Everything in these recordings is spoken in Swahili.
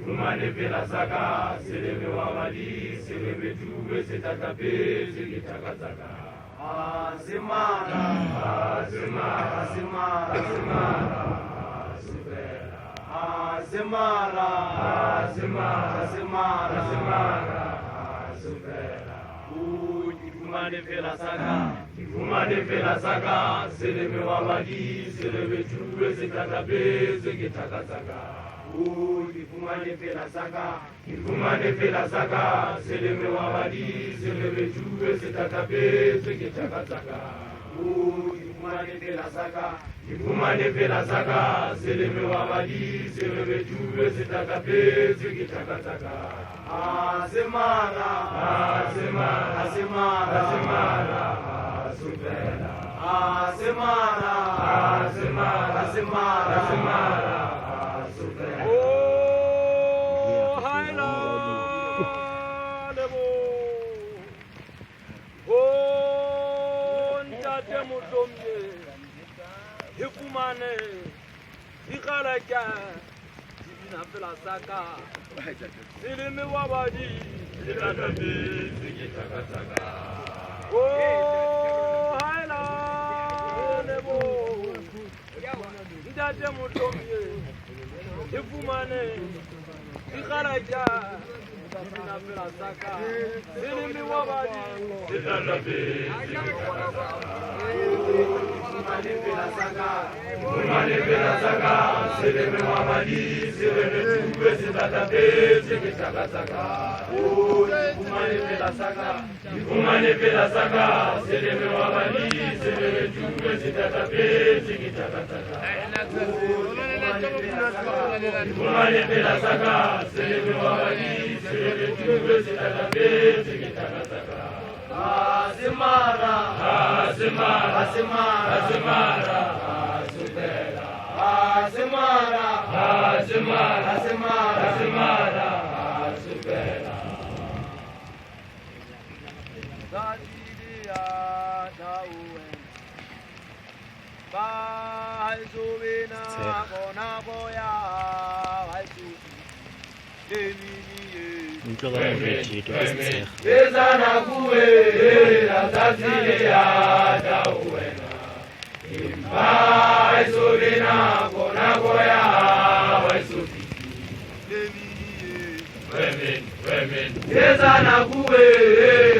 Kumane pela saka, seleme wawali, seleme tuwe setakape, sekitakataka. Azimara, azimara, azimara, azimara, azimara, azimara, azimara, azimara, azimara, azimara. Kumane pela saka, kumane pela saka, seleme wawali, seleme tuwe setakape, sekitakataka. Ifumane pela saka, ifumane pela saka, seleme wawali, seleme tuwe setakape, sekitakataka. Ifumane pela saka, ifumane pela saka, seleme wawali, seleme tuwe setakape, sekitakataka. Asemara, asemara, asemara, asemara, asupera. Asemara, asemara, asemara, asemara. Oh, haila lebo. Oh, ntate mutomye. Hikumane. Hikaraka. Dibina pela saka. Silime wabadi. Silatabe. Sikitakataka. Oh, haila lebo. Ntate mutomye. Ifumane, ikaraja, ina pela saka, silimi wabadi, silatabe, ifumane pela saka, ifumane pela saka, silimi wabadi, silimi tuwe silatabe, sikitakataka. Ifumane pela saka, ifumane pela saka, silimi wabadi, silimi tuwe silatabe, sikitakataka. Ifumane pela saka, seleme wawali, seleme tuwe setakape, sekitakataka. Asemara, asemara, asemara, asemara, asupera. Asemara, asemara, asemara, asemara, asupera. Zadidia dawe. Bye, Zubina, Bonaboya, Ezana kuwe la tazile ya dauena. Imba Zubina, Bonaboya, Waisuti. Women. Ezana kuwe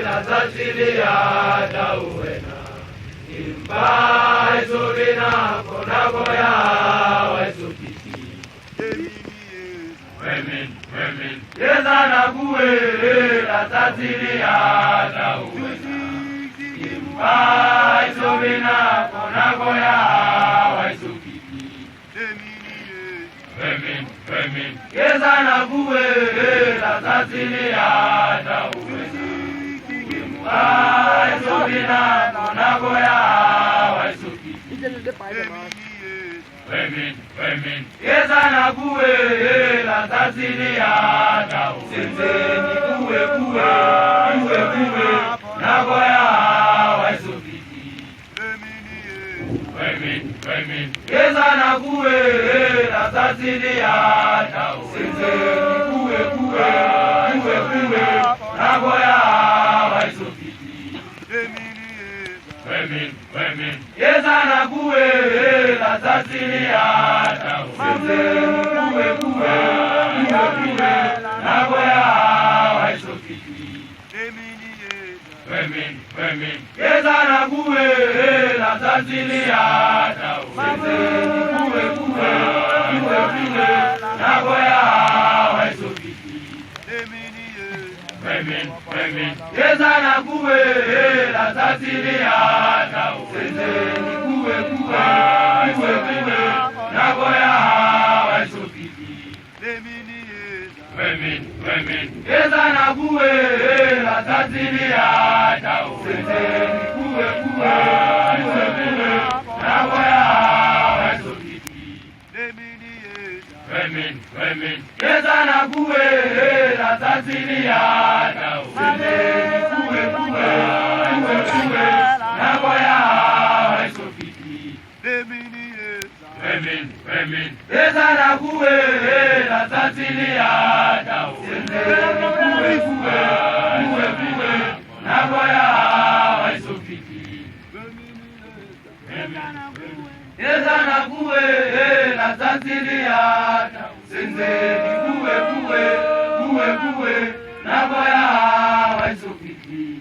la tazile ya dauena. Imba Zubina, Bonaboya, Waisuti. Women. Yezana kuwe la tazili ya dauena. Imba Zubina, Bonaboya, Waisuti. Women. Yezana kuwe la tazili ya dauena. Imba Zubina, Bonaboya, Waisuti. Women. Yezana kuwe la tazili ya dauena. Senzeni kuwe nagoya Waisuti. Women. Yezana kuwe la tazili ya dauena. Senzeni kuwe nagoya Waisuti. Women. Yezana kuwe la tazili ya dauena. Senzeni kuwe nagoya Waisuti. Women. Yezana kuwe la tazili ya dauena. Senzeni kuwe nagoya Waisuti. Women. Yezana kuwe la tazili ya dauena. Senzeni kuwe nagoya Waisuti. Women. Yezana kuwe la tazili ya dauena. Senzeni kuwe nagoya Waisuti. Women. Yezana kuwe la tazili ya dauena. Senzeni kuwe nagoya Waisuti. women. Ezana kuwe la tatilia dao. Kuwe na boya waisofiki. Ezana kuwe la tatilia dao. Kuwe na boya waisofiki.